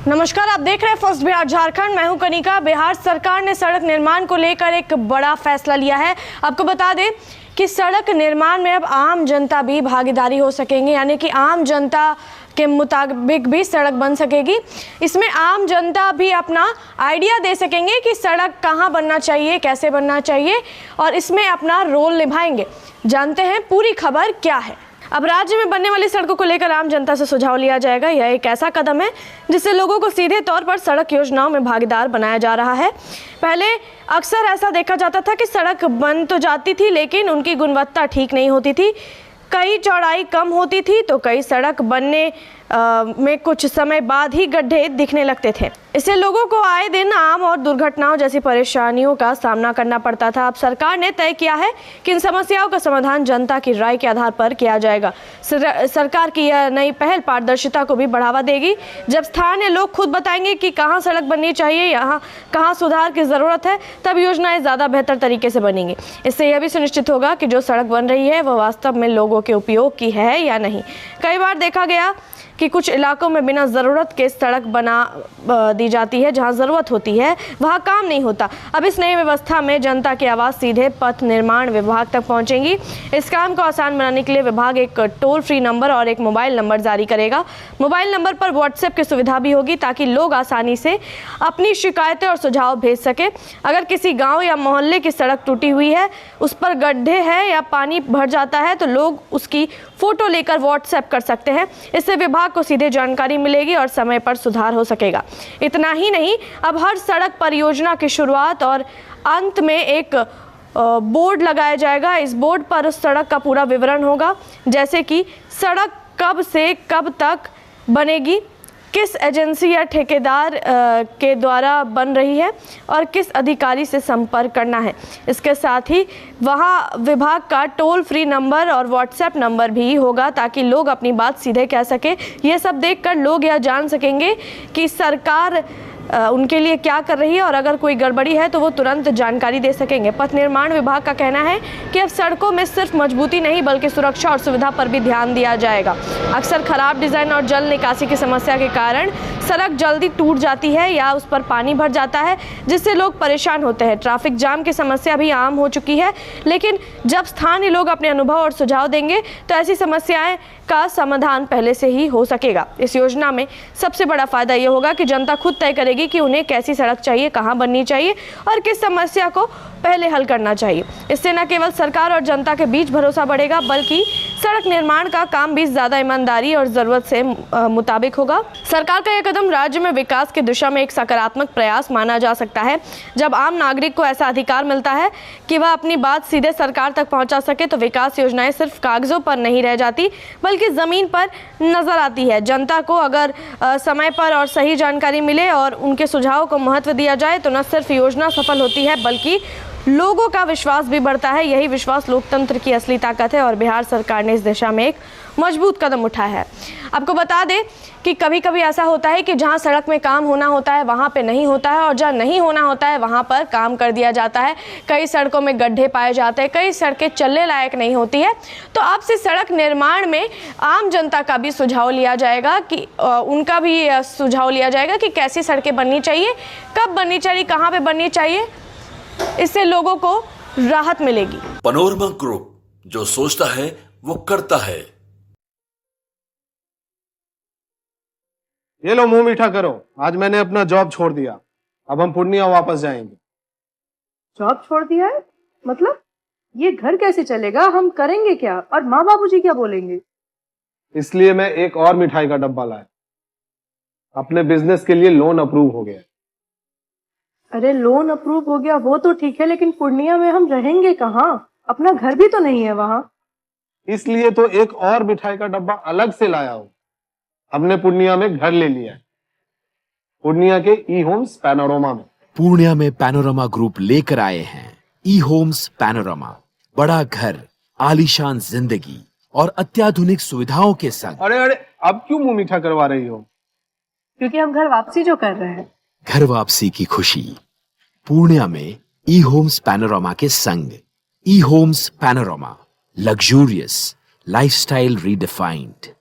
नमस्कार, आप देख रहे हैं फर्स्ट बिहार झारखंड। मैं हूं कनिका। बिहार सरकार ने सड़क निर्माण को लेकर एक बड़ा फैसला लिया है। आपको बता दें कि सड़क निर्माण में अब आम जनता भी भागीदारी हो सकेंगे, यानी कि आम जनता के मुताबिक भी सड़क बन सकेगी। इसमें आम जनता भी अपना आइडिया दे सकेंगे कि सड़क कहाँ बनना चाहिए, कैसे बनना चाहिए, और इसमें अपना रोल निभाएंगे। जानते हैं पूरी खबर क्या है। अब राज्य में बनने वाली सड़कों को लेकर आम जनता से सुझाव लिया जाएगा। यह एक ऐसा कदम है जिससे लोगों को सीधे तौर पर सड़क योजनाओं में भागीदार बनाया जा रहा है। पहले अक्सर ऐसा देखा जाता था कि सड़क बन तो जाती थी लेकिन उनकी गुणवत्ता ठीक नहीं होती थी। कई चौड़ाई कम होती थी तो कई सड़क बनने में कुछ समय बाद ही गड्ढे दिखने लगते थे। इससे लोगों को आए दिन आम और दुर्घटनाओं जैसी परेशानियों का सामना करना पड़ता था। अब सरकार ने तय किया है कि इन समस्याओं का समाधान जनता की राय के आधार पर किया जाएगा। सरकार की यह नई पहल पारदर्शिता को भी बढ़ावा देगी। जब स्थानीय लोग खुद बताएंगे कि कहाँ सड़क बननी चाहिए, यहाँ कहाँ सुधार की ज़रूरत है, तब योजनाएं ज़्यादा बेहतर तरीके से बनेंगी। इससे यह भी सुनिश्चित होगा कि जो सड़क बन रही है वह वास्तव में लोगों के उपयोग की है या नहीं। कई बार देखा गया कि कुछ इलाकों में बिना ज़रूरत के सड़क बना दी जाती है, जहां ज़रूरत होती है वहां काम नहीं होता। अब इस नई व्यवस्था में जनता की आवाज़ सीधे पथ निर्माण विभाग तक पहुंचेंगी। इस काम को आसान बनाने के लिए विभाग एक टोल फ्री नंबर और एक मोबाइल नंबर जारी करेगा। मोबाइल नंबर पर व्हाट्सएप की सुविधा भी होगी ताकि लोग आसानी से अपनी शिकायतें और सुझाव भेज सके। अगर किसी गाँव या मोहल्ले की सड़क टूटी हुई है, उस पर गड्ढे हैं या पानी भर जाता है तो लोग उसकी फ़ोटो लेकर व्हाट्सएप कर सकते हैं। इससे विभाग को सीधे जानकारी मिलेगी और समय पर सुधार हो सकेगा। इतना ही नहीं, अब हर सड़क परियोजना की शुरुआत और अंत में एक बोर्ड लगाया जाएगा। इस बोर्ड पर उस सड़क का पूरा विवरण होगा, जैसे कि सड़क कब से कब तक बनेगी, किस एजेंसी या ठेकेदार के द्वारा बन रही है और किस अधिकारी से संपर्क करना है। इसके साथ ही वहाँ विभाग का टोल फ्री नंबर और व्हाट्सएप नंबर भी होगा ताकि लोग अपनी बात सीधे कह सके। ये सब देखकर लोग यह जान सकेंगे कि सरकार उनके लिए क्या कर रही है और अगर कोई गड़बड़ी है तो वो तुरंत जानकारी दे सकेंगे। पथ निर्माण विभाग का कहना है कि अब सड़कों में सिर्फ मजबूती नहीं बल्कि सुरक्षा और सुविधा पर भी ध्यान दिया जाएगा। अक्सर खराब डिज़ाइन और जल निकासी की समस्या के कारण सड़क जल्दी टूट जाती है या उस पर पानी भर जाता है, जिससे लोग परेशान होते हैं। ट्रैफिक जाम की समस्या भी आम हो चुकी है, लेकिन जब स्थानीय लोग अपने अनुभव और सुझाव देंगे तो ऐसी समस्याएं का समाधान पहले से ही हो सकेगा। इस योजना में सबसे बड़ा फायदा ये होगा कि जनता खुद तय करेगी कि उन्हें कैसी सड़क चाहिए, कहाँ बननी चाहिए और किस समस्या को पहले हल करना चाहिए। इससे न केवल सरकार और जनता के बीच भरोसा बढ़ेगा बल्कि सड़क निर्माण का काम भी ज़्यादा ईमानदारी और ज़रूरत से मुताबिक होगा। सरकार का यह कदम राज्य में विकास की दिशा में एक सकारात्मक प्रयास माना जा सकता है। जब आम नागरिक को ऐसा अधिकार मिलता है कि वह अपनी बात सीधे सरकार तक पहुंचा सके तो विकास योजनाएं सिर्फ कागजों पर नहीं रह जाती बल्कि ज़मीन पर नज़र आती है। जनता को अगर समय पर और सही जानकारी मिले और उनके सुझाव को महत्व दिया जाए तो न सिर्फ योजना सफल होती है बल्कि लोगों का विश्वास भी बढ़ता है। यही विश्वास लोकतंत्र की असली ताकत है और बिहार सरकार ने इस दिशा में एक मजबूत कदम उठाया है। आपको बता दें कि कभी कभी ऐसा होता है कि जहां सड़क में काम होना होता है वहां पे नहीं होता है और जहां नहीं होना होता है वहां पर काम कर दिया जाता है। कई सड़कों में गड्ढे पाए जाते हैं, कई सड़कें चलने लायक नहीं होती है। तो अब से सड़क निर्माण में आम जनता का भी सुझाव लिया जाएगा कि उनका भी सुझाव लिया जाएगा कि कैसी सड़कें बननी चाहिए, कब बननी चाहिए, कहाँ पर बननी चाहिए। इससे लोगों को राहत मिलेगी। पैनोरमा ग्रुप, जो सोचता है वो करता है। ये लो, मुंह मीठा करो। आज मैंने अपना जॉब छोड़ दिया, अब हम पूर्णिया वापस जाएंगे। जॉब छोड़ दिया है? मतलब ये घर कैसे चलेगा? हम करेंगे क्या और माँ बाबूजी क्या बोलेंगे? इसलिए मैं एक और मिठाई का डब्बा लाया। अपने बिजनेस के लिए लोन अप्रूव हो गया। अरे लोन अप्रूव हो गया वो तो ठीक है, लेकिन पूर्णिया में हम रहेंगे कहाँ? अपना घर भी तो नहीं है वहाँ। इसलिए तो एक और मिठाई का डब्बा अलग से लाया हूँ। हमने पूर्णिया में घर ले लिया है, पूर्णिया के ई होम्स पैनोरमा में। पूर्णिया में पैनोरमा ग्रुप लेकर आए हैं ई होम्स पैनोरमा। बड़ा घर, आलीशान जिंदगी और अत्याधुनिक सुविधाओं के संग। अरे अब क्यों मुंह मीठा करवा रही हो? क्योंकि हम घर वापसी जो कर रहे हैं। घर वापसी की खुशी पूर्णिया में ई होम्स पैनोरमा के संग। ई homes panorama, luxurious lifestyle redefined.